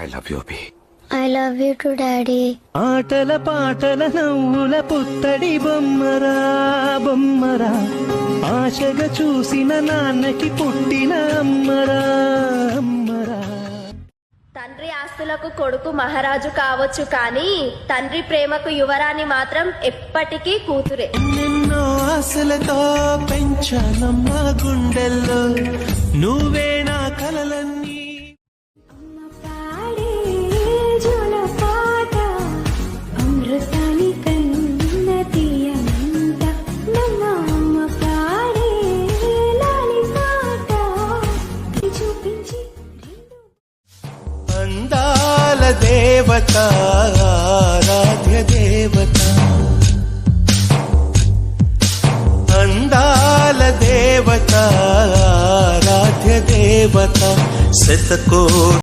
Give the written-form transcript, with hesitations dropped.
I love you Abhi. I love you to daddy. ఆటల పాటల నవ్వుల పుత్తడి బొమ్మరా బొమ్మరా, ఆశగా చూసిన నాన్నకి పుట్టిన అమ్మరా అమ్మరా. తండ్రి ఆస్తులకు కొడుకు మహారాజు కావచ్చు, కానీ తండ్రి ప్రేమకు యువరాణి మాత్రం ఎప్పటికీ కూతురే. ఎన్నెన్నో ఆశలతో పెంచానమ్మా గుండెల్లో, నువ్వే నా కలలన్నీ. అందాల దేవత ఆరాధ్య దేవత, అందాల దేవత ఆరాధ్య దేవత, శతకో